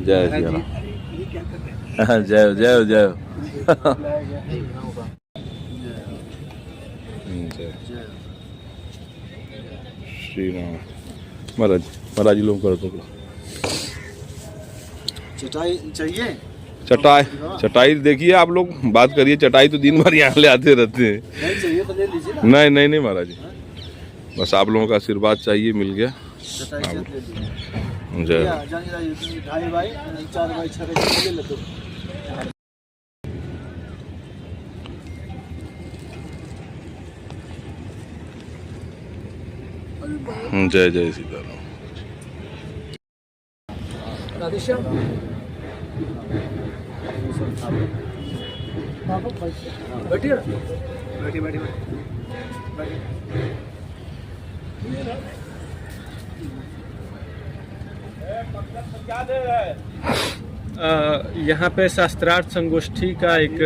जय श्री राम। जय जय जय श्री राम। महाराज जी लोग करो तो चटाई चाहिए। चटाई देखिए आप लोग बात करिए। चटाई तो दिन भर यहाँ ले आते रहते हैं। नहीं चाहिए तो ले लीजिए ना। नहीं महाराज जी, बस आप लोगों का आशीर्वाद चाहिए, मिल गया। जय ढाई बाई 4 बाई 6 ले लो। जय जय सीताराम। राधेश्याम बैठिए बैठिए। यहाँ पे शास्त्रार्थ संगोष्ठी का एक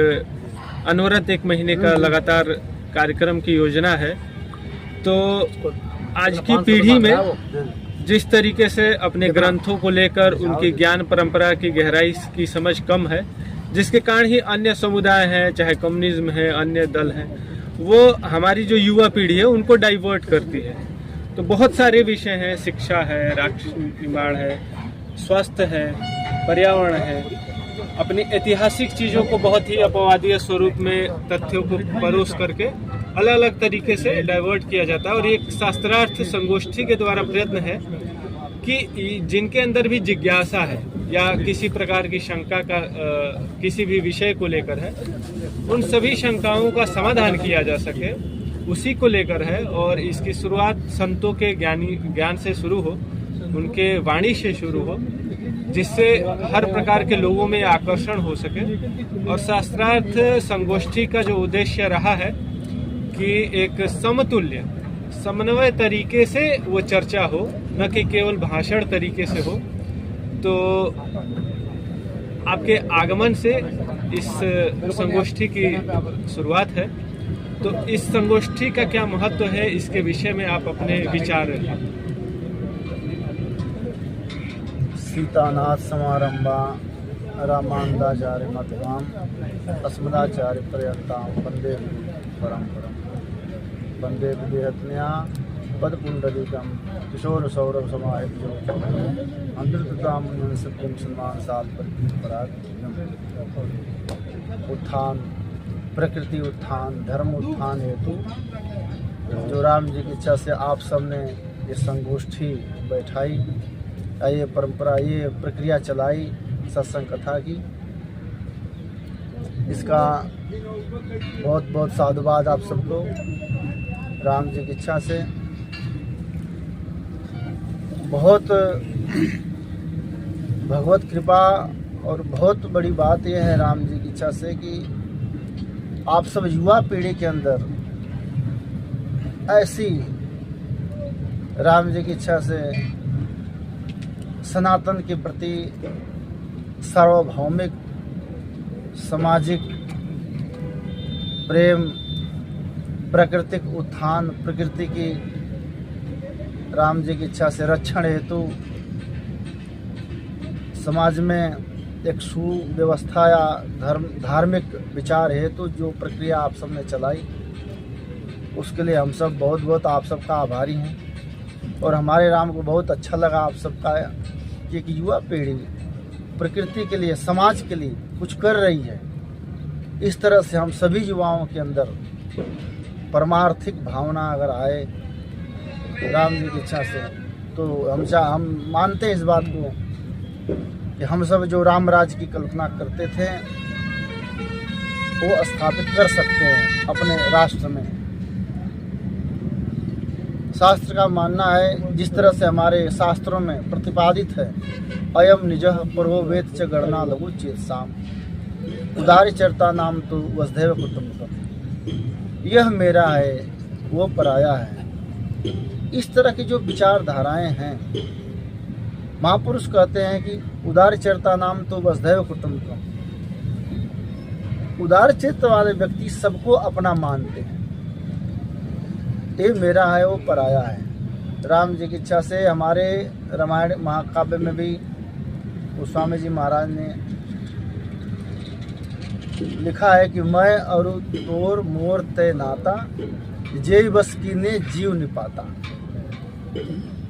अनवरत 1 महीने का लगातार कार्यक्रम की योजना है। तो आज की पीढ़ी में जिस तरीके से अपने ग्रंथों को लेकर उनकी ज्ञान परंपरा की गहराई की समझ कम है, जिसके कारण ही अन्य समुदाय हैं, चाहे कम्युनिज्म है, अन्य दल हैं, वो हमारी जो युवा पीढ़ी है उनको डाइवर्ट करती है। तो बहुत सारे विषय हैं, शिक्षा है, राष्ट्र निर्माण है, स्वास्थ्य है, पर्यावरण है, अपनी ऐतिहासिक चीज़ों को बहुत ही अपवादीय स्वरूप में तथ्यों को परोस करके अलग अलग तरीके से डाइवर्ट किया जाता है। और एक शास्त्रार्थ संगोष्ठी के द्वारा प्रयत्न है कि जिनके अंदर भी जिज्ञासा है या किसी प्रकार की शंका का किसी भी विषय को लेकर है, उन सभी शंकाओं का समाधान किया जा सके, उसी को लेकर है। और इसकी शुरुआत संतों के ज्ञान से शुरू हो, उनके वाणी से शुरू हो, जिससे हर प्रकार के लोगों में आकर्षण हो सके। और शास्त्रार्थ संगोष्ठी का जो उद्देश्य रहा है कि एक समतुल्य समन्वय तरीके से वो चर्चा हो, न कि केवल भाषण तरीके से हो। तो आपके आगमन से इस संगोष्ठी की शुरुआत है। तो इस संगोष्ठी का क्या महत्व है, इसके विषय में आप अपने विचार सीतानाथ समारंभा रामानंदाचार्य मध्यमाम अस्मदाचार्य पर्यंताम वंदे परंपरम वंदे विदेहत्न्या पदपुंडलिकम किशोर सौरभ समाहित अंतर्ताम सत्यम सम्मान साल पराग। उत्थान प्रकृति उत्थान धर्म उत्थान हेतु जो राम जी की इच्छा से आप सब ने ये संगोष्ठी बैठाई, ये परंपरा, ये प्रक्रिया चलाई सत्संग कथा की, इसका बहुत बहुत साधुवाद आप सबको। राम जी की इच्छा से बहुत भगवत कृपा और बहुत बड़ी बात यह है राम जी की इच्छा से कि आप सब युवा पीढ़ी के अंदर ऐसी राम जी की इच्छा से सनातन के प्रति सार्वभौमिक सामाजिक प्रेम, प्राकृतिक उत्थान, प्रकृति की राम जी की इच्छा से रक्षण हेतु समाज में एक सुव्यवस्था या धार्मिक विचार हेतु जो प्रक्रिया आप सब ने चलाई, उसके लिए हम सब बहुत बहुत आप सबका आभारी हैं। और हमारे राम को बहुत अच्छा लगा आप सबका कि एक युवा पीढ़ी प्रकृति के लिए, समाज के लिए कुछ कर रही है। इस तरह से हम सभी युवाओं के अंदर परमार्थिक भावना अगर आए राम जी की इच्छा से, तो हम मानते हैं इस बात को कि हम सब जो राम राज्य की कल्पना करते थे वो स्थापित कर सकते हैं अपने राष्ट्र में। शास्त्र का मानना है, जिस तरह से हमारे शास्त्रों में प्रतिपादित है, अयम निजः पूर्वो वेद च गणना लघु चेतसाम उदारी चरता नाम तो वसुधैव कुटुम्बकम्, यह मेरा है वो पराया है। इस तरह की जो विचारधाराएं हैं, महापुरुष कहते हैं कि उदार चरिता नाम तो वसुधैव कुटुम्बकम्, उदार चित्त वाले व्यक्ति सबको अपना मानते हैं। ये मेरा है वो पराया है। राम जी की इच्छा से हमारे रामायण महाकाव्य में भी गोस्वामी जी महाराज ने लिखा है कि मैं और तोर मोर तय नाता, जेई बस कीने जीव निपाता।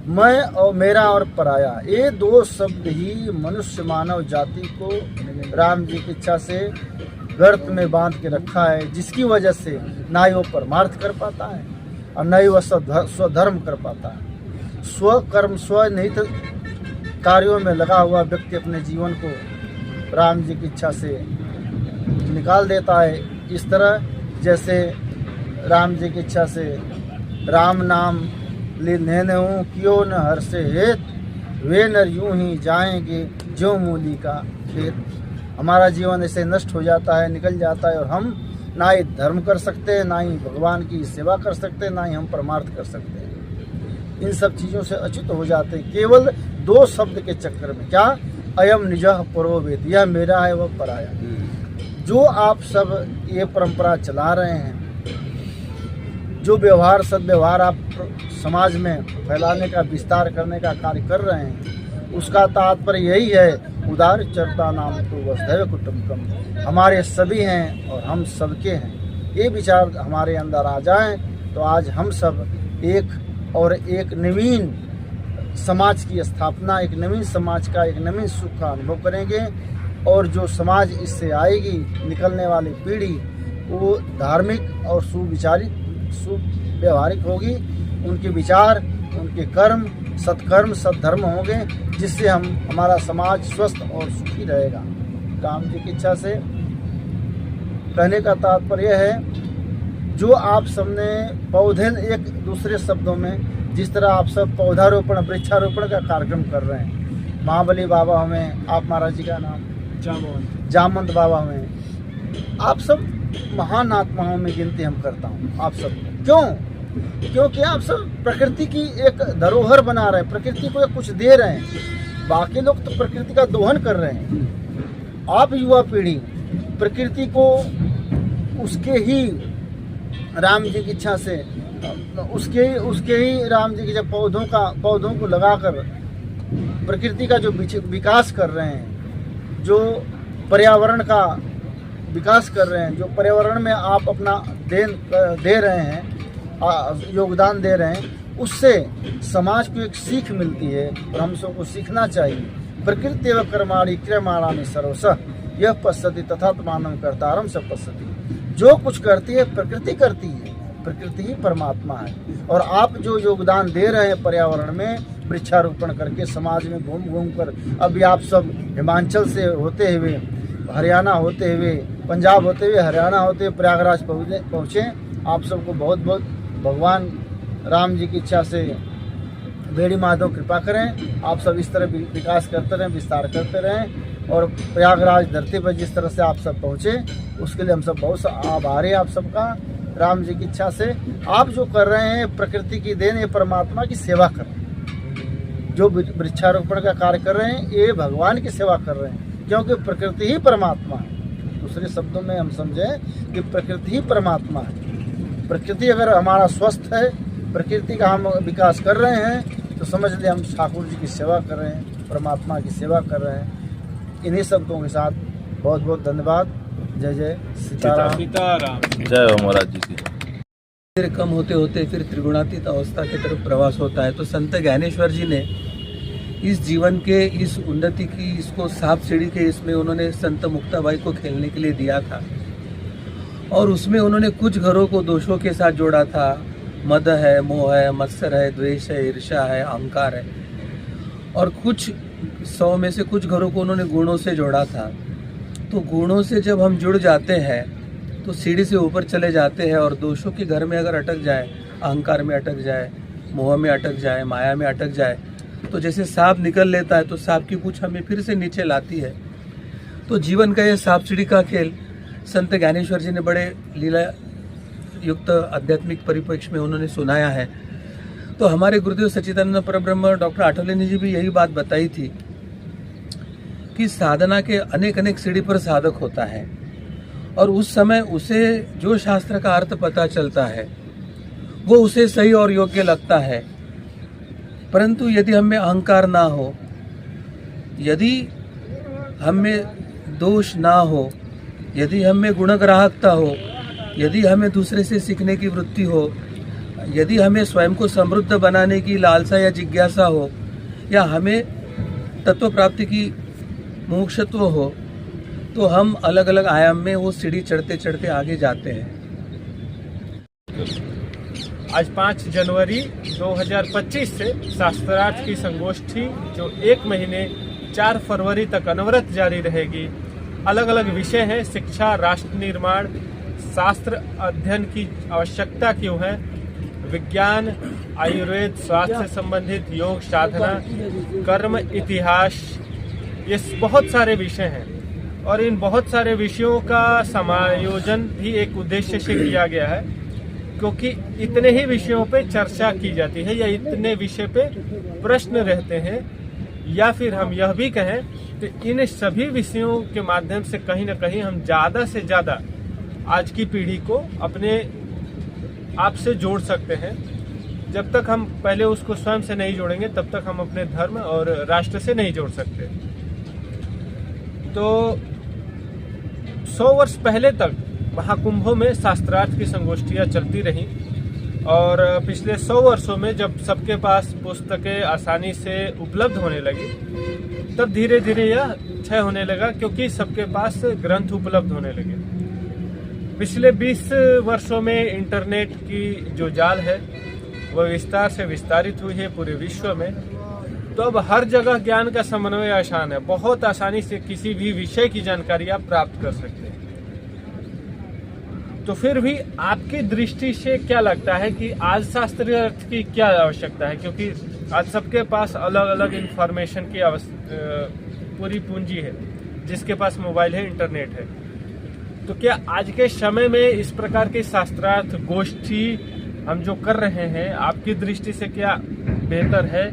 मैं और मेरा और पराया, ये दो शब्द ही मनुष्य मानव जाति को राम जी की इच्छा से गर्त में बांध के रखा है, जिसकी वजह से ना ही वो परमार्थ कर पाता है और न ही वह स्वधर्म कर पाता है। स्वकर्म स्वनिहित कार्यों में लगा हुआ व्यक्ति अपने जीवन को राम जी की इच्छा से निकाल देता है। इस तरह जैसे राम जी की इच्छा से राम नाम लेने हूँ क्यों न हर से हेत, वे नर यूं ही जाएंगे जो मूली का खेत। हमारा जीवन ऐसे नष्ट हो जाता है, निकल जाता है और हम ना ही धर्म कर सकते हैं, ना ही भगवान की सेवा कर सकते हैं, ना ही हम परमार्थ कर सकते हैं। इन सब चीज़ों से अच्युत हो जाते हैं केवल दो शब्द के चक्कर में। क्या? अयम निजः परो वेद, यह मेरा है वह पराया। जो आप सब ये परंपरा चला रहे हैं, जो व्यवहार सद्व्यवहार आप समाज में फैलाने का विस्तार करने का कार्य कर रहे हैं, उसका तात्पर्य यही है उदार चरता नाम तो वसुधैव कुटुंबकम। हमारे सभी हैं और हम सबके हैं। ये विचार हमारे अंदर आ जाएं तो आज हम सब एक और एक नवीन समाज की स्थापना, एक नवीन समाज का, एक नवीन सुख का अनुभव करेंगे। और जो समाज इससे आएगी, निकलने वाली पीढ़ी, वो धार्मिक और सुविचारित सुव्यवहारिक होगी। उनके विचार, उनके कर्म सत्कर्म सद्धर्म होंगे, जिससे हमारा समाज स्वस्थ और सुखी रहेगा। राम जी की इच्छा से कहने का तात्पर्य है, जो आप सबने पौधे, एक दूसरे शब्दों में जिस तरह आप सब पौधारोपण वृक्षारोपण का कार्यक्रम कर रहे हैं, महाबली बाबा हमें, आप महाराज जी का नाम जामवंत बाबा हमें, आप सब महान आत्माओं में गिनती हम करता हूँ आप सब। क्यों? क्योंकि आप सब प्रकृति की एक धरोहर बना रहे हैं, प्रकृति को कुछ दे रहे हैं। बाकी लोग तो प्रकृति का दोहन कर रहे हैं। आप युवा पीढ़ी प्रकृति को उसके ही राम जी की इच्छा से, उसके ही राम जी के जब पौधों को लगाकर प्रकृति का जो विकास कर रहे हैं, जो पर्यावरण का विकास कर रहे हैं, जो पर्यावरण में आप अपना दे रहे हैं, योगदान दे रहे हैं, उससे समाज को एक सीख मिलती है और हम सबको सीखना चाहिए। प्रकृति व कर्माणि क्रियमाणानि सर्वशः यह पश्यति तथात्मानं कर्तारं स पश्यति। जो कुछ करती है प्रकृति करती है, प्रकृति ही परमात्मा है। और आप जो योगदान दे रहे हैं पर्यावरण में, वृक्षारोपण करके समाज में घूम कर, अभी आप सब हिमाचल से होते हुए, हरियाणा होते हुए, पंजाब होते हुए, हरियाणा होते हुए प्रयागराज पहुँचे। आप सबको बहुत बहुत भगवान राम जी की इच्छा से बेड़ी माधव कृपा करें। आप सब इस तरह विकास करते रहें, विस्तार करते रहें और प्रयागराज धरती पर जिस तरह से आप सब पहुँचे, उसके लिए हम सब बहुत आभारी हैं आप सबका। राम जी की इच्छा से आप जो कर रहे हैं प्रकृति की देन, ये परमात्मा की सेवा कर रहे हैं। जो वृक्षारोपण का कार्य कर रहे हैं, ये भगवान की सेवा कर रहे हैं, क्योंकि प्रकृति ही परमात्मा है। दूसरे शब्दों में हम समझें कि प्रकृति ही परमात्मा है। प्रकृति अगर हमारा स्वस्थ है, प्रकृति का हम विकास कर रहे हैं, तो समझ लें हम ठाकुर जी की सेवा कर रहे हैं, परमात्मा की सेवा कर रहे हैं। इन्हीं शब्दों के साथ बहुत बहुत धन्यवाद। जय जय सीताराम। जय हो महाराज जी की। फिर कम होते होते फिर त्रिगुणातीत अवस्था की तरफ प्रवास होता है। तो संत ज्ञानेश्वर जी ने इस जीवन के, इस उन्नति की, इसको सांप सीढ़ी के इसमें उन्होंने संत मुक्ताबाई को खेलने के लिए दिया था। और उसमें उन्होंने कुछ घरों को दोषों के साथ जोड़ा था। मद है, मोह है, मत्सर है, द्वेष है, ईर्ष्या है, अहंकार है। और कुछ 100 में से कुछ घरों को उन्होंने गुणों से जोड़ा था। तो गुणों से जब हम जुड़ जाते हैं तो सीढ़ी से ऊपर चले जाते हैं। और दोषों के घर में अगर अटक जाए, अहंकार में अटक जाए, मोह में अटक जाए, माया में अटक जाए, तो जैसे सांप निकल लेता है तो सांप की पूंछ हमें फिर से नीचे लाती है। तो जीवन का यह सांप सीढ़ी का खेल संत ज्ञानेश्वर जी ने बड़े लीला युक्त आध्यात्मिक परिप्रेक्ष्य में उन्होंने सुनाया है। तो हमारे गुरुदेव सच्चिदानंद परब्रह्म डॉक्टर आठवले ने जी भी यही बात बताई थी कि साधना के अनेक सीढ़ी पर साधक होता है और उस समय उसे जो शास्त्र का अर्थ पता चलता है वो उसे सही और योग्य लगता है। परंतु यदि हमें अहंकार ना हो, यदि हम में दोष ना हो, यदि हम में गुणग्राहकता हो, यदि हमें दूसरे से सीखने की वृत्ति हो, यदि हमें स्वयं को समृद्ध बनाने की लालसा या जिज्ञासा हो, या हमें तत्व प्राप्ति की मुमुक्षुत्व हो, तो हम अलग अलग आयाम में वो सीढ़ी चढ़ते चढ़ते आगे जाते हैं। आज 5 जनवरी 2025 से शास्त्रार्थ की संगोष्ठी जो 1 महीने 4 फरवरी तक अनवरत जारी रहेगी। अलग अलग विषय हैं, शिक्षा, राष्ट्र निर्माण, शास्त्र अध्ययन की आवश्यकता क्यों है, विज्ञान, आयुर्वेद, स्वास्थ्य से संबंधित, योग, साधना, कर्म, इतिहास, ये बहुत सारे विषय हैं। और इन बहुत सारे विषयों का समायोजन भी एक उद्देश्य से किया गया है, क्योंकि इतने ही विषयों पे चर्चा की जाती है या इतने विषय पे प्रश्न रहते हैं, या फिर हम यह भी कहें तो इन सभी विषयों के माध्यम से कहीं ना कहीं हम ज़्यादा से ज़्यादा आज की पीढ़ी को अपने आप से जोड़ सकते हैं। जब तक हम पहले उसको स्वयं से नहीं जोड़ेंगे तब तक हम अपने धर्म और राष्ट्र से नहीं जोड़ सकते। तो 100 वर्ष पहले तक महाकुंभों में शास्त्रार्थ की संगोष्ठियाँ चलती रहीं, और पिछले 100 वर्षों में जब सबके पास पुस्तकें आसानी से उपलब्ध होने लगी, तब धीरे धीरे यह क्षय होने लगा, क्योंकि सबके पास ग्रंथ उपलब्ध होने लगे। पिछले 20 वर्षों में इंटरनेट की जो जाल है वह विस्तार से विस्तारित हुई है पूरे विश्व में। तो अब हर जगह ज्ञान का समन्वय आसान है, बहुत आसानी से किसी भी विषय की जानकारी आप प्राप्त कर सकते हैं। तो फिर भी आपकी दृष्टि से क्या लगता है कि आज शास्त्रीय अर्थ की क्या आवश्यकता है, क्योंकि आज सबके पास अलग अलग इंफॉर्मेशन की पूरी पूंजी है, जिसके पास मोबाइल है, इंटरनेट है। तो क्या आज के समय में इस प्रकार की शास्त्रार्थ गोष्ठी हम जो कर रहे हैं, आपकी दृष्टि से क्या बेहतर है?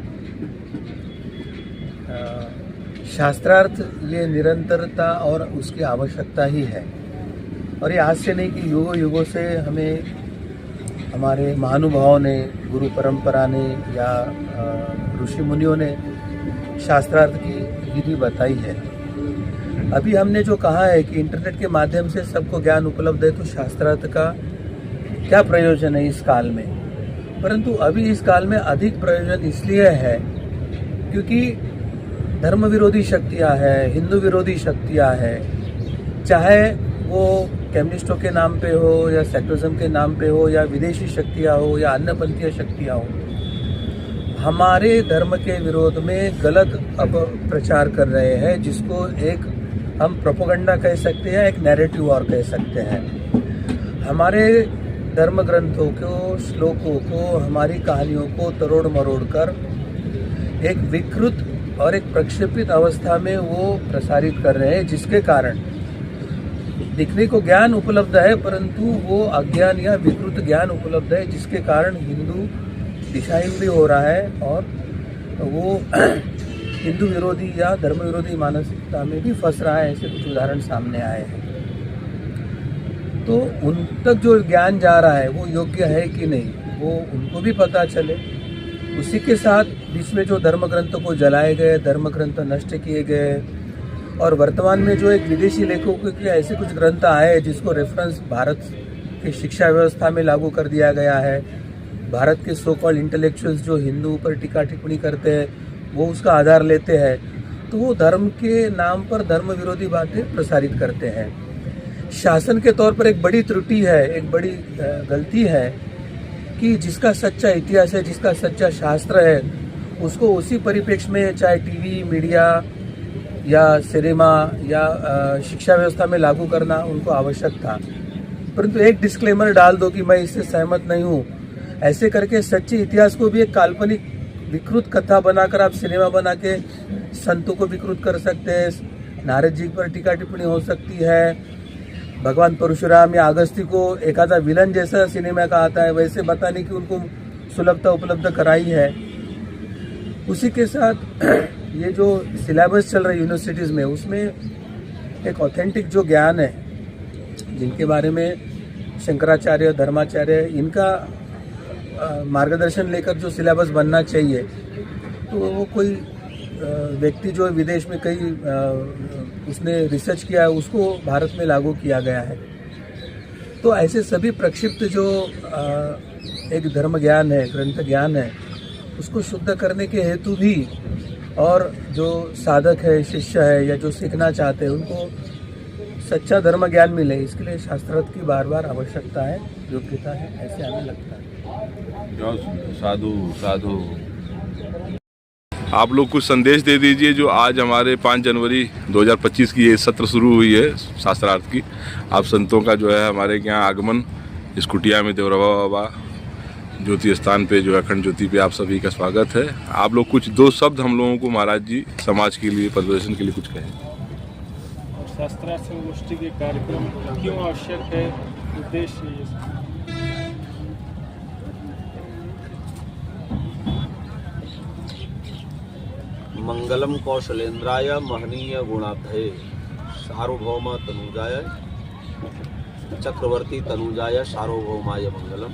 शास्त्रार्थ ये निरंतरता और उसकी आवश्यकता ही है, और ये आज से नहीं कि युगों युगों से हमें हमारे महानुभावों ने, गुरु परंपरा ने या ऋषि मुनियों ने शास्त्रार्थ की विधि बताई है। अभी हमने जो कहा है कि इंटरनेट के माध्यम से सबको ज्ञान उपलब्ध है, तो शास्त्रार्थ का क्या प्रयोजन है इस काल में? परंतु अभी इस काल में अधिक प्रयोजन इसलिए है क्योंकि धर्म विरोधी शक्तियां हैं, हिंदू विरोधी शक्तियां हैं, चाहे वो कम्युनिस्टों के नाम पे हो या सेक्युलरिज्म के नाम पे हो या विदेशी शक्तियां हो या अन्यपंथीय शक्तियां हो, हमारे धर्म के विरोध में गलत अब प्रचार कर रहे हैं, जिसको एक हम प्रोपेगेंडा कह सकते हैं, एक नैरेटिव वॉर कह सकते हैं। हमारे धर्म ग्रंथों को, श्लोकों को, हमारी कहानियों को तरोड़ मरोड़ कर एक विकृत और एक प्रक्षेपित अवस्था में वो प्रसारित कर रहे हैं, जिसके कारण दिखने को ज्ञान उपलब्ध है परंतु वो अज्ञान या विकृत ज्ञान उपलब्ध है, जिसके कारण हिंदू दिशाहीन भी हो रहा है और वो हिंदू विरोधी या धर्म विरोधी मानसिकता में भी फंस रहा है। ऐसे कुछ उदाहरण सामने आए हैं। तो उन तक जो ज्ञान जा रहा है वो योग्य है कि नहीं, वो उनको भी पता चले। उसी के साथ बीच में जो धर्म ग्रंथों को जलाए गए, धर्म ग्रंथ नष्ट किए गए, और वर्तमान में जो एक विदेशी लेखकों के ऐसे कुछ ग्रंथ आए जिसको रेफरेंस भारत की शिक्षा व्यवस्था में लागू कर दिया गया है। भारत के सो कॉल्ड इंटेलेक्चुअल्स जो हिंदू पर टीका टिप्पणी करते हैं वो उसका आधार लेते हैं, तो वो धर्म के नाम पर धर्म विरोधी बातें प्रसारित करते हैं। शासन के तौर पर एक बड़ी त्रुटि है, एक बड़ी गलती है कि जिसका सच्चा इतिहास है, जिसका सच्चा शास्त्र है, उसको उसी परिप्रेक्ष्य में चाहे टीवी, मीडिया या सिनेमा या शिक्षा व्यवस्था में लागू करना उनको आवश्यक था। परंतु एक डिस्क्लेमर डाल दो कि मैं इससे सहमत नहीं हूँ, ऐसे करके सच्चे इतिहास को भी एक काल्पनिक विकृत कथा बनाकर आप सिनेमा बना के संतों को विकृत कर सकते हैं। नारद जी पर टीका टिप्पणी हो सकती है, भगवान परशुराम या अगस्ती को एखादा विलन जैसा सिनेमा का आता है वैसे बताने की उनको सुलभता उपलब्ध कराई है। उसी के साथ ये जो सिलेबस चल रहा है यूनिवर्सिटीज़ में, उसमें एक ऑथेंटिक जो ज्ञान है, जिनके बारे में शंकराचार्य, धर्माचार्य, इनका मार्गदर्शन लेकर जो सिलेबस बनना चाहिए, तो वो कोई व्यक्ति जो विदेश में कई उसने रिसर्च किया है उसको भारत में लागू किया गया है। तो ऐसे सभी प्रक्षिप्त जो एक धर्म ज्ञान है, ग्रंथ ज्ञान है, उसको शुद्ध करने के हेतु भी और जो साधक है, शिष्य है या जो सीखना चाहते हैं उनको सच्चा धर्म ज्ञान मिले, इसके लिए शास्त्रार्थ की बार बार आवश्यकता है, योग्यता है, ऐसे हमें लगता है। साधु साधु आप लोग कुछ संदेश दे दीजिए जो आज हमारे 5 जनवरी 2025 की ये सत्र शुरू हुई है शास्त्रार्थ की। आप संतों का जो है हमारे यहाँ आगमन इस कुटिया में देवरबा बाबा ज्योति स्थान पे जो है अखंड ज्योति पे आप सभी का स्वागत है। आप लोग कुछ 2 शब्द हम लोगों को महाराज जी समाज के लिए, प्रदर्शन के लिए कुछ कहें। शास्त्रार्थ संगोष्ठी के कार्यक्रम क्यों आवश्यक है, उद्देश्य ये मंगलम कौशलेन्द्राय महनीय गुणाब्धये सार्वभौम तनुजाय चक्रवर्ती तनुजाय सार्वभौमाय मंगलम।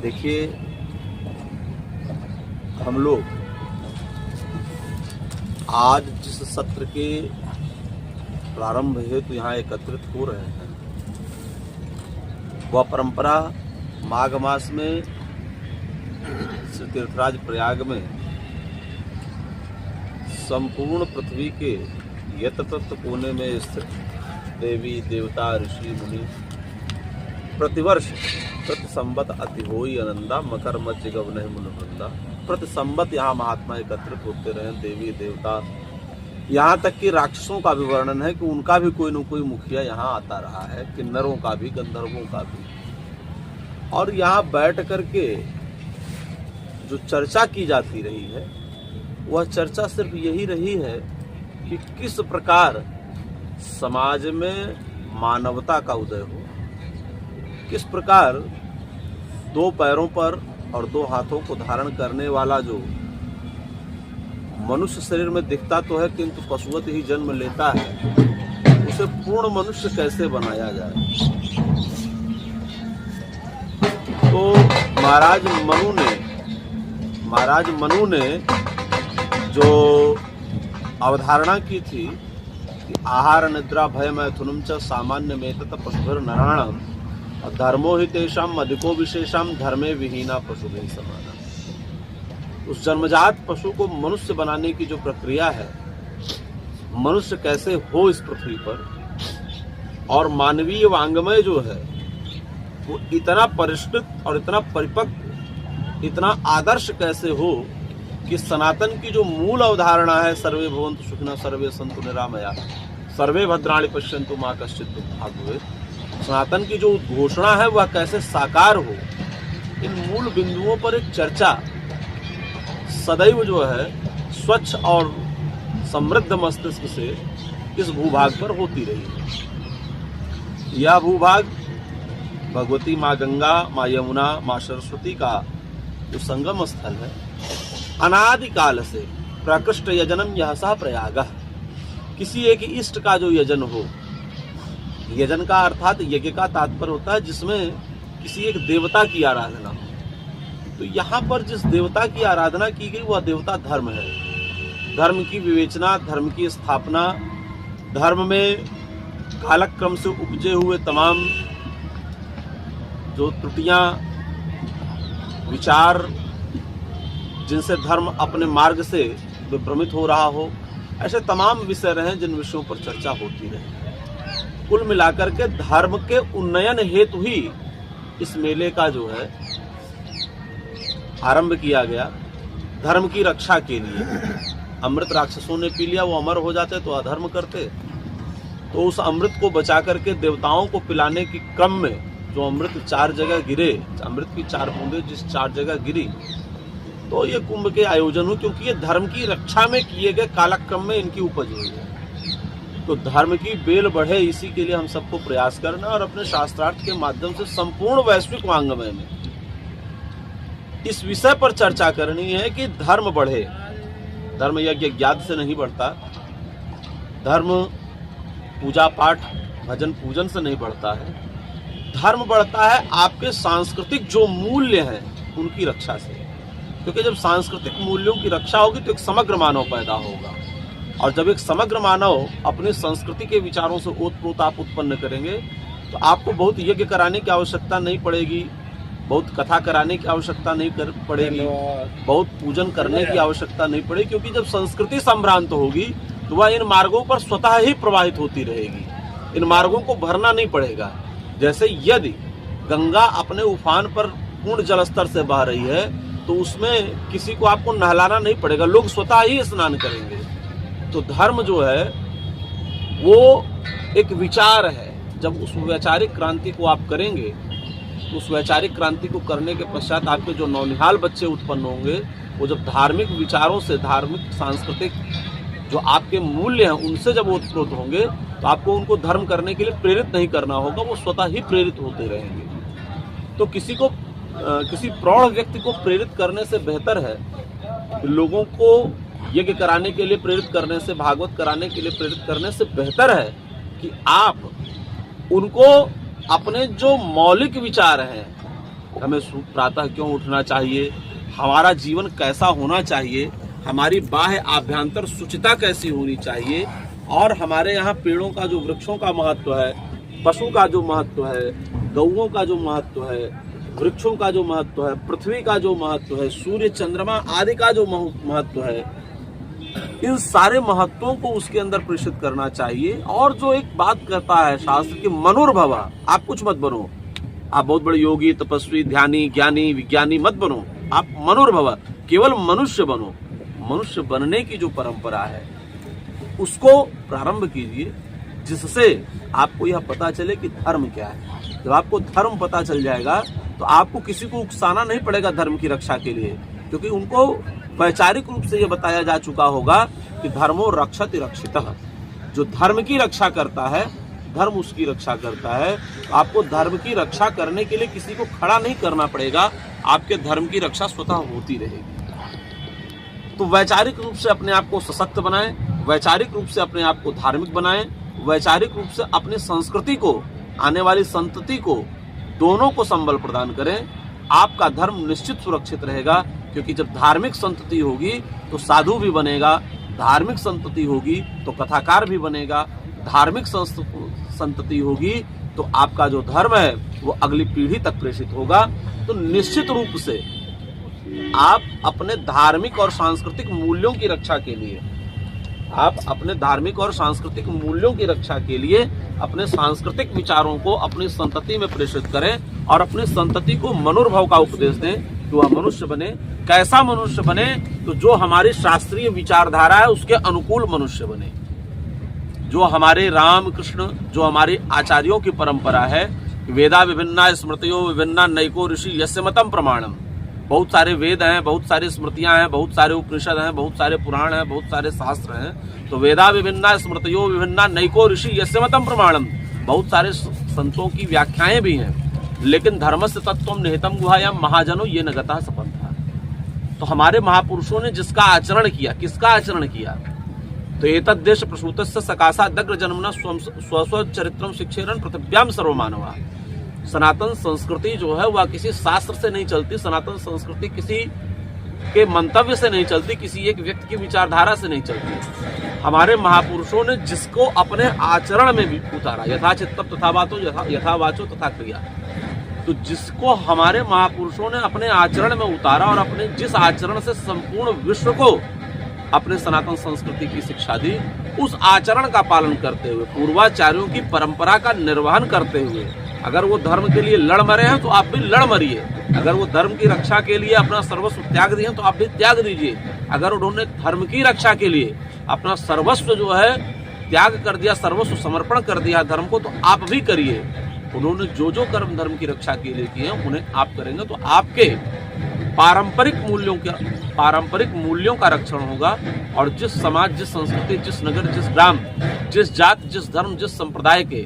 देखिए, हम लोग आज जिस सत्र के प्रारंभ हेतु यहाँ एकत्रित हो रहे हैं वह परंपरा माघ मास में श्री तीर्थराज प्रयाग में संपूर्ण पृथ्वी के यत्र कोने में स्थित देवी देवता ऋषि मुनि प्रतिवर्ष प्रति संवत अति होई आनंदा मकर मध्य गवन मुन वृंदा। प्रति संवत यहाँ महात्मा एकत्रित होते रहे, देवी देवता, यहाँ तक कि राक्षसों का भी वर्णन है कि उनका भी कोई न कोई मुखिया यहाँ आता रहा है, किन्नरों का भी, गंधर्वों का भी। और यहाँ बैठ करके जो चर्चा की जाती रही है वह चर्चा सिर्फ यही रही है कि किस प्रकार समाज में मानवता का उदय हो, किस प्रकार 2 पैरों पर और 2 हाथों को धारण करने वाला जो मनुष्य शरीर में दिखता तो है किंतु पशुवत ही जन्म लेता है, उसे पूर्ण मनुष्य कैसे बनाया जाए। तो महाराज मनु ने जो अवधारणा की थी कि आहार निद्रा भय मैथुनम च सामान्य में तथा पशुभिर नराणम धर्मो हि तेषाम अधिको विशेषाम धर्मे विहीना पशु भी समाना। उस जन्मजात पशु को मनुष्य बनाने की जो प्रक्रिया है, मनुष्य कैसे हो इस पृथ्वी पर, और मानवीय वांग्मय जो है वो इतना परिष्कृत और इतना परिपक्व, इतना आदर्श कैसे हो कि सनातन की जो मूल अवधारणा है सर्वे भवन्तु सुखिनः सर्वे सन्तु निरामया सर्वे भद्राणि पश्यन्तु मा कश्चित् दुःखभाग् भवेत्, सनातन की जो घोषणा है वह कैसे साकार हो, इन मूल बिंदुओं पर एक चर्चा सदैव जो है स्वच्छ और समृद्ध मस्तिष्क से इस भूभाग पर होती रही है। यह भूभाग भगवती माँ गंगा, माँ यमुना, माँ सरस्वती का जो संगम स्थल है, अनादिकाल से प्रकृष्ट यजनम यह सा प्रयाग। किसी एक इष्ट का जो यजन हो, यजन का अर्थात यज्ञ का तात्पर्य होता है जिसमें किसी एक देवता की आराधना हो। तो यहाँ पर जिस देवता की आराधना की गई वह देवता धर्म है। धर्म की विवेचना, धर्म की स्थापना, धर्म में कालक्रम से उपजे हुए तमाम जो त्रुटियां, विचार जिनसे धर्म अपने मार्ग से विभ्रमित हो रहा हो, ऐसे तमाम विषय रहे जिन विषयों पर चर्चा होती रहे। कुल मिलाकर के धर्म के उन्नयन हेतु ही इस मेले का जो है आरंभ किया गया। धर्म की रक्षा के लिए अमृत राक्षसों ने पी लिया, वो अमर हो जाते तो अधर्म करते, तो उस अमृत को बचा करके देवताओं को पिलाने के क्रम में जो अमृत 4 जगह गिरे, अमृत की 4 बूंदें जिस 4 जगह गिरी, तो ये कुंभ के आयोजन हुए, क्योंकि ये धर्म की रक्षा में किए गए कालक्रम में इनकी उपज हुई है। तो धर्म की बेल बढ़े, इसी के लिए हम सबको प्रयास करना और अपने शास्त्रार्थ के माध्यम से संपूर्ण वैश्विक वांग्मय में इस विषय पर चर्चा करनी है कि धर्म बढ़े। धर्म यज्ञ ज्ञान से नहीं बढ़ता, धर्म पूजा पाठ भजन पूजन से नहीं बढ़ता है, धर्म बढ़ता है आपके सांस्कृतिक जो मूल्य हैं उनकी रक्षा से। क्योंकि जब सांस्कृतिक मूल्यों की रक्षा होगी तो एक समग्र मानव पैदा होगा, और जब एक समग्र मानव अपनी संस्कृति के विचारों से ओतप्रोत आप उत्पन्न करेंगे तो आपको बहुत यज्ञ कराने की आवश्यकता नहीं पड़ेगी, बहुत कथा कराने की आवश्यकता नहीं पड़ेगी, बहुत पूजन करने की आवश्यकता नहीं पड़ेगी, क्योंकि जब संस्कृति संभ्रांत होगी तो वह इन मार्गों पर स्वतः ही प्रवाहित होती रहेगी, इन मार्गों को भरना नहीं पड़ेगा। जैसे यदि गंगा अपने उफान पर पूर्ण जल स्तर से बह रही है तो उसमें किसी को आपको नहलाना नहीं पड़ेगा, लोग स्वतः ही स्नान करेंगे। तो धर्म जो है वो एक विचार है, जब उस वैचारिक क्रांति को आप करेंगे तो उस वैचारिक क्रांति को करने के पश्चात आपके जो नौनिहाल बच्चे उत्पन्न होंगे वो जब धार्मिक विचारों से, धार्मिक सांस्कृतिक जो आपके मूल्य हैं उनसे जब ओतप्रोत होंगे तो आपको उनको धर्म करने के लिए प्रेरित नहीं करना होगा, वो स्वतः ही प्रेरित होते रहेंगे। तो किसी प्रौढ़ व्यक्ति को प्रेरित करने से बेहतर है, लोगों को यज्ञ कराने के लिए प्रेरित करने से, भागवत कराने के लिए प्रेरित करने से बेहतर है कि आप उनको अपने जो मौलिक विचार हैं, हमें प्रातः क्यों उठना चाहिए, हमारा जीवन कैसा होना चाहिए, हमारी बाह्य आभ्यंतर शुचिता कैसी होनी चाहिए, और हमारे यहाँ पेड़ों का जो, वृक्षों का महत्व है, पशु का जो महत्व है, गौओं का जो महत्व है, वृक्षों का जो महत्व है, पृथ्वी का जो महत्व है, सूर्य चंद्रमा आदि का जो महत्व है, इन सारे महत्वों को उसके अंदर प्रेषित करना चाहिए। और जो एक बात कहता है शास्त्र की, मनोर्भवा, आप कुछ मत बनो, आप बहुत बड़े योगी, तपस्वी, ध्यानी, ज्ञानी, विज्ञानी मत बनो, आप मनोर्भवा, केवल मनुष्य बनो। मनुष्य बनने की जो परंपरा है उसको प्रारंभ कीजिए, जिससे आपको यह पता चले कि धर्म क्या है। जब आपको धर्म पता चल जाएगा तो आपको किसी को उकसाना नहीं पड़ेगा धर्म की रक्षा के लिए, क्योंकि उनको वैचारिक रूप से यह बताया जा चुका होगा कि धर्मो रक्षति रक्षितः, जो धर्म की रक्षा करता है धर्म उसकी रक्षा करता है। आपको धर्म की रक्षा करने के लिए किसी को खड़ा नहीं करना पड़ेगा, आपके धर्म की रक्षा स्वतः होती रहेगी। तो वैचारिक रूप से अपने आप को सशक्त बनाएं, वैचारिक रूप से अपने आप को धार्मिक बनाएं, वैचारिक रूप से अपनी संस्कृति को, आने वाली संतति को, दोनों को संबल प्रदान करें। आपका धर्म निश्चित सुरक्षित रहेगा, क्योंकि जब धार्मिक संतति होगी तो साधु भी बनेगा, धार्मिक संतति होगी तो कथाकार भी बनेगा, धार्मिक संतति होगी तो आपका जो धर्म है वो अगली पीढ़ी तक प्रेषित होगा। तो निश्चित रूप से आप अपने धार्मिक और सांस्कृतिक मूल्यों की रक्षा के लिए, आप अपने धार्मिक और सांस्कृतिक मूल्यों की रक्षा के लिए अपने सांस्कृतिक विचारों को अपनी संतति में प्रेषित करें और अपनी संतति को मनोर्भव का उपदेश दें कि वह मनुष्य बने। कैसा मनुष्य बने? तो जो हमारी शास्त्रीय विचारधारा है उसके अनुकूल मनुष्य बने, जो हमारे राम कृष्ण, जो हमारे आचार्यों की परंपरा है, वेदा विभिन्ना स्मृतियों विभिन्ना नैको ऋषि यस्य मतम प्रमाणम। बहुत सारे वेद हैं, बहुत सारी स्मृतियां हैं, बहुत सारे उपनिषद हैं, बहुत सारे पुराण हैं, बहुत सारे शास्त्र हैं। तो वेदा विभिन्ना स्मृतियों विभिन्ना नैको ऋषि यस्य मतम प्रमाणम, बहुत सारे संतों की व्याख्याएं भी हैं, लेकिन धर्मस्य तत्त्वम निहितम गुहायाम महाजनो ये न गतः सपंथा। तो हमारे महापुरुषों ने जिसका आचरण किया, किसका आचरण किया? तो एतद्देश प्रसूतस्य सकाशा दग्र जन्मना स्व चरित्रम शिक्षेरन पृथिव्याम सर्वमानवा। सनातन संस्कृति जो है वह किसी शास्त्र से नहीं चलती, सनातन संस्कृति किसी के मंतव्य से नहीं चलती, किसी एक व्यक्ति की विचारधारा से नहीं चलती। हमारे महापुरुषों ने जिसको अपने आचरण में भी उतारा, यथा चित्तम तथा वाचो यथा वाचो तथा क्रिया। तो जिसको हमारे महापुरुषों ने अपने आचरण में उतारा और अपने जिस आचरण से संपूर्ण विश्व को अपने सनातन संस्कृति की शिक्षा दी, उस आचरण का पालन करते हुए, पूर्वाचार्यों की परंपरा का निर्वहन करते हुए, अगर वो धर्म के लिए लड़ मरे हैं तो आप भी लड़ मरिए, अगर वो धर्म की रक्षा के लिए अपना सर्वस्व त्याग दिए तो आप भी त्याग दीजिए, अगर उन्होंने धर्म की रक्षा के लिए अपना सर्वस्व जो है त्याग कर दिया, सर्वस्व समर्पण कर दिया धर्म को, तो आप भी करिए। उन्होंने जो जो कर्म धर्म की रक्षा के लिए किए उन्हें आप करेंगे तो आपके पारंपरिक मूल्यों का रक्षण होगा। और जिस समाज, जिस संस्कृति, जिस नगर, जिस ग्राम, जिस जाति, जिस धर्म, जिस संप्रदाय के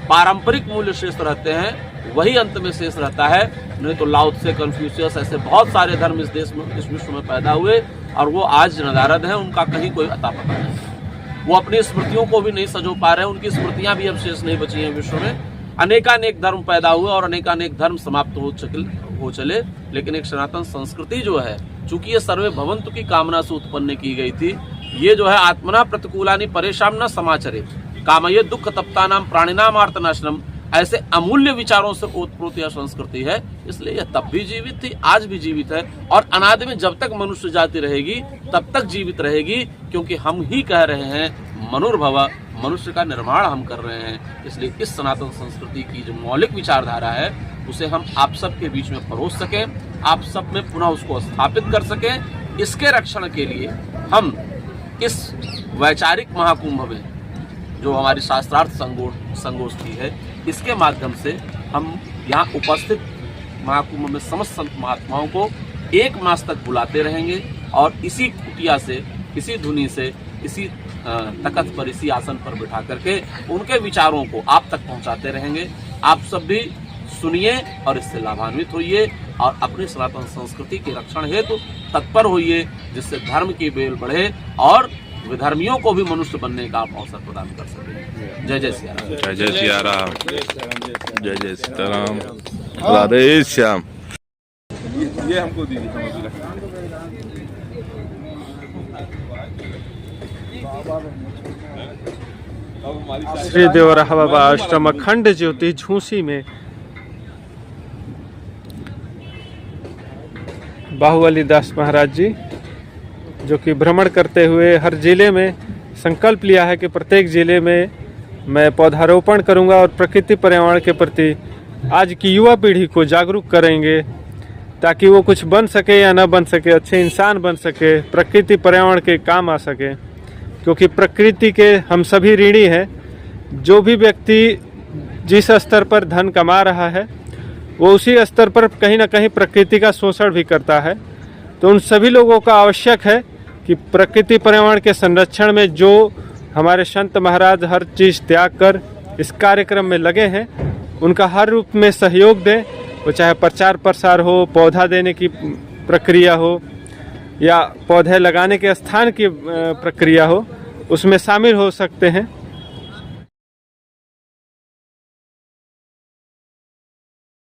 पारंपरिक मूल्य शेष रहते हैं वही अंत में शेष रहता है। नहीं तो लाओ त्से, कन्फ्यूशियस, ऐसे बहुत सारे धर्म इस देश में, इस विश्व में पैदा हुए और वो आज नदारद हैं, उनका कहीं कोई अता पता नहीं। वो अपनी स्मृतियों को भी नहीं सजो पा रहे हैं, उनकी स्मृतियां भी अब शेष नहीं बची हैं विश्व में। अनेकानेक धर्म पैदा हुए और अनेकानेक धर्म समाप्त हो चले, लेकिन एक सनातन संस्कृति जो है, चूंकि ये सर्वे भवन्तु की कामना से उत्पन्न की गई थी, ये जो है आत्मना प्रतिकूलानि परेशान न समाचरे कामये दुख तप्तानाम प्राणिनाम आर्तनाशनम, ऐसे अमूल्य विचारों से ओतप्रोत यह संस्कृति है। इसलिए यह तब भी जीवित थी, आज भी जीवित है और अनादि में जब तक मनुष्य जाति रहेगी तब तक जीवित रहेगी, क्योंकि हम ही कह रहे हैं मनुर्भव, मनुष्य का निर्माण हम कर रहे हैं। इसलिए इस सनातन संस्कृति की जो मौलिक विचारधारा है उसे हम आप सबके बीच में परोस सकें, आप सब में पुनः उसको स्थापित कर सकें। इसके रक्षण के लिए हम इस वैचारिक महाकुंभ में जो हमारी शास्त्रार्थ संगोष्ठी है, इसके माध्यम से हम यहाँ उपस्थित महाकुंभ में समस्त संत महात्माओं को एक मास तक बुलाते रहेंगे और इसी कुटिया से, इसी धुनी से, इसी तख्त पर, इसी आसन पर बिठा करके उनके विचारों को आप तक पहुंचाते रहेंगे। आप सब भी सुनिए और इससे लाभान्वित होइए और अपनी सनातन संस्कृति के रक्षण हेतु तत्पर होइए, जिससे धर्म की बेल बढ़े और विधर्मियों को भी मनुष्य बनने का आप अवसर प्रदान कर सकें। जय जय सिया राम। जय जय सिया राम। जय जय सीताराम। राधे श्याम। ये हमको दीजिए। श्री देवराहा बाबा आश्रम अखंड ज्योति झूसी में बाहुबली दास महाराज जी, जो कि भ्रमण करते हुए हर जिले में संकल्प लिया है कि प्रत्येक जिले में मैं पौधारोपण करूंगा और प्रकृति पर्यावरण के प्रति आज की युवा पीढ़ी को जागरूक करेंगे, ताकि वो कुछ बन सके या न बन सके, अच्छे इंसान बन सके, प्रकृति पर्यावरण के काम आ सके। क्योंकि प्रकृति के हम सभी ऋणी हैं। जो भी व्यक्ति जिस स्तर पर धन कमा रहा है वो उसी स्तर पर कहीं ना कहीं प्रकृति का शोषण भी करता है। तो उन सभी लोगों का आवश्यक है कि प्रकृति पर्यावरण के संरक्षण में जो हमारे संत महाराज हर चीज़ त्याग कर इस कार्यक्रम में लगे हैं, उनका हर रूप में सहयोग दें। वो चाहे प्रचार प्रसार हो, पौधा देने की प्रक्रिया हो या पौधे लगाने के स्थान की प्रक्रिया हो, उसमें शामिल हो सकते हैं।